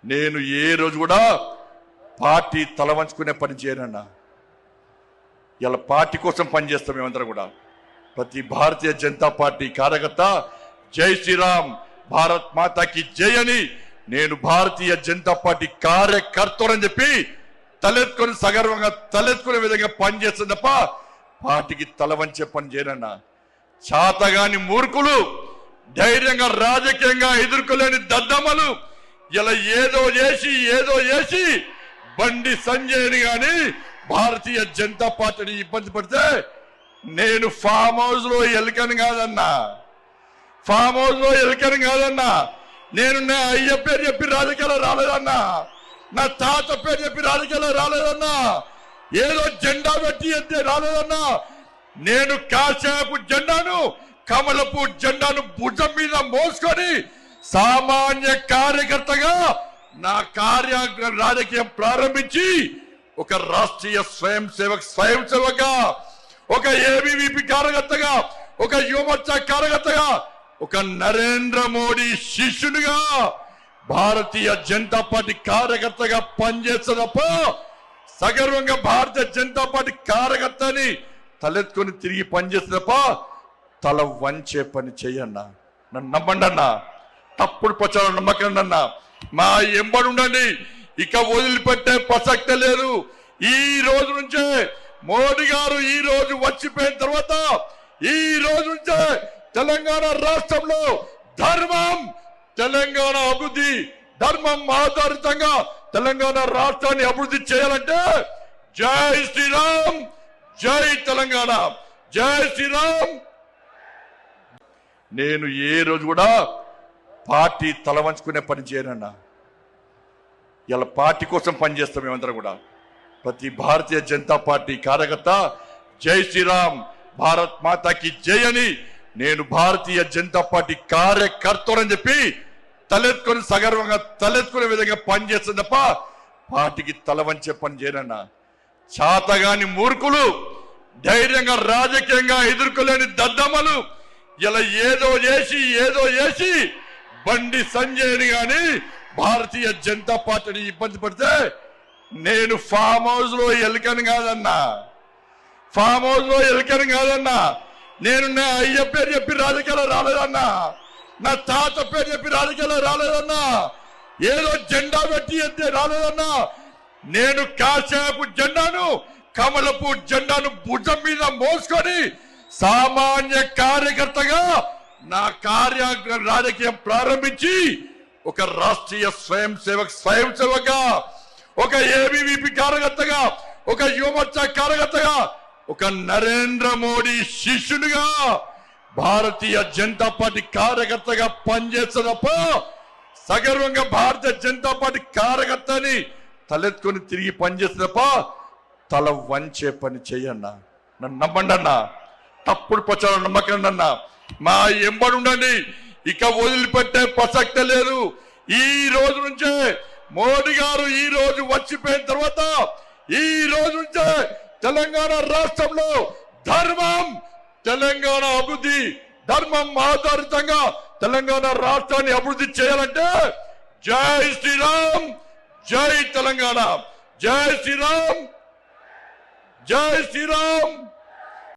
నేను ఏ రోజు కూడా పార్టీ తల వంచుకునే పని చేయనన్నా. ఇలా పార్టీ కోసం పనిచేస్తాం మేమందరం కూడా. ప్రతి భారతీయ జనతా పార్టీ కార్యకర్త జై శ్రీరామ్ భారత్ మాతాకి జై అని నేను భారతీయ జనతా పార్టీ కార్యకర్తలని చెప్పి తలెత్తుకొని సగర్వంగా తలెత్తుకునే విధంగా పనిచేస్తుంది తప్ప పార్టీకి తల వంచే పని చేయనన్నా. చాతగాని మూర్ఖులు, ధైర్యంగా రాజకీయంగా ఎదుర్కోలేని దద్దమ్మలు ఇలా ఏదో చేసి బండి సంజయ్ని గాని భారతీయ జనతా పార్టీని ఇబ్బంది పడితే నేను ఫామ్ హౌస్ లో ఎలుకని కాదన్నా. నేను నా అయ్య పేరు చెప్పి రాజకీయాలు రాలేదన్నా. నా తాత పేరు చెప్పి రాజకీయాలు రాలేదన్నా. ఏదో జెండా పెట్టి ఎత్తే రాలేదన్నా. నేను కాశాపు జెండాను, కమలపు జెండాను భుజం మీద మోసుకొని సామాన్య కార్యకర్తగా నా రాజకీయం ప్రారంభించి ఒక రాష్ట్రీయ స్వయం సేవక, ఒక ఏబీవీపీ కార్యకర్తగా, ఒక యువమోర్చా కార్యకర్తగా, ఒక నరేంద్ర మోడీ శిష్యునిగా భారతీయ జనతా పార్టీ కార్యకర్తగా పనిచేస్తున్నప్ప సగర్వంగా భారతీయ జనతా పార్టీ కార్యకర్తని తలెత్తుకొని తిరిగి పనిచేస్తున్నప్ప తల వంచే పని చెయ్యన్నా. నన్ను నమ్మండి అన్నా. తప్పుడు ప్రచారం నమ్మకండి అన్నా. మా ఎంబడి ఉండండి. ఇక వదిలిపెట్టే ప్రసక్తే లేదు. ఈ రోజు నుంచే మోడీ గారు ఈ రోజు వచ్చిపోయిన తర్వాత ఈ రోజు నుంచే తెలంగాణ రాష్ట్రంలో తెలంగాణ అభివృద్ధి, ధర్మం ఆధారితంగా తెలంగాణ రాష్ట్రాన్ని అభివృద్ధి చేయాలంటే జై శ్రీరామ్, జై తెలంగాణ, జై శ్రీరామ్. నేను ఏ రోజు కూడా పార్టీ తల వంచుకునే పని చేయనన్నా. ఇలా పార్టీ కోసం పనిచేస్తాం మేమందరం కూడా. ప్రతి భారతీయ జనతా పార్టీ కార్యకర్త జై శ్రీరామ్ భారత్ మాతాకి జై అని నేను భారతీయ జనతా పార్టీ కార్యకర్తలని చెప్పి తలెత్తుకొని సగర్వంగా తలెత్తుకునే విధంగా పనిచేస్తుంది తప్ప పార్టీకి తల వంచే పని చేయనన్నా. చాతగాని మూర్ఖులు, ధైర్యంగా రాజకీయంగా ఎదుర్కోలేని దద్దమ్మలు ఇలా ఏదో చేసి బండి సంజయ్ని గాని భారతీయ జనతా పార్టీని ఇబ్బంది పడితే నేను ఫామ్ హౌస్ లో ఎలుకని కాదన్నా. నేను నా అయ్య పేరు చెప్పి రాజకీయాలు రాలేదన్నా. నా తాత పేరు చెప్పి రాజకీయాలు రాలేదన్నా. ఏదో జెండా పెట్టి ఎత్తే రాలేదన్నా. నేను కాశాపు జెండాను, కమలపు జెండాను భుజం మీద మోసుకొని సామాన్య కార్యకర్తగా నా రాజకీయం ప్రారంభించి ఒక రాష్ట్రీయ స్వయం సేవక, ఒక ఏబీవీపీ కార్యకర్తగా, ఒక యువమోర్చా కార్యకర్తగా, ఒక నరేంద్ర మోడీ శిష్యునిగా భారతీయ జనతా పార్టీ కార్యకర్తగా పనిచేస్తున్నప్ప సగర్వంగా భారతీయ జనతా పార్టీ కార్యకర్తని తలెత్తుకొని తిరిగి పనిచేస్తున్నప్ప తల వంచే పని చెయ్యన్నా. నన్ను నమ్మండి అన్నా. తప్పుడు ప్రచారం నమ్మకండి అన్నా. మా ఎంబడి ఉండండి. ఇక వదిలిపెట్టే ప్రసక్తే లేదు. ఈ రోజు నుంచే మోడీ గారు ఈ రోజు వచ్చిపోయిన తర్వాత ఈ రోజు నుంచే తెలంగాణ రాష్ట్రంలో తెలంగాణ అభివృద్ధి, ధర్మం ఆధారితంగా తెలంగాణ రాష్ట్రాన్ని అభివృద్ధి చేయాలంటే జై శ్రీరామ్, జై తెలంగాణ, జై శ్రీరామ్, జై శ్రీరామ్.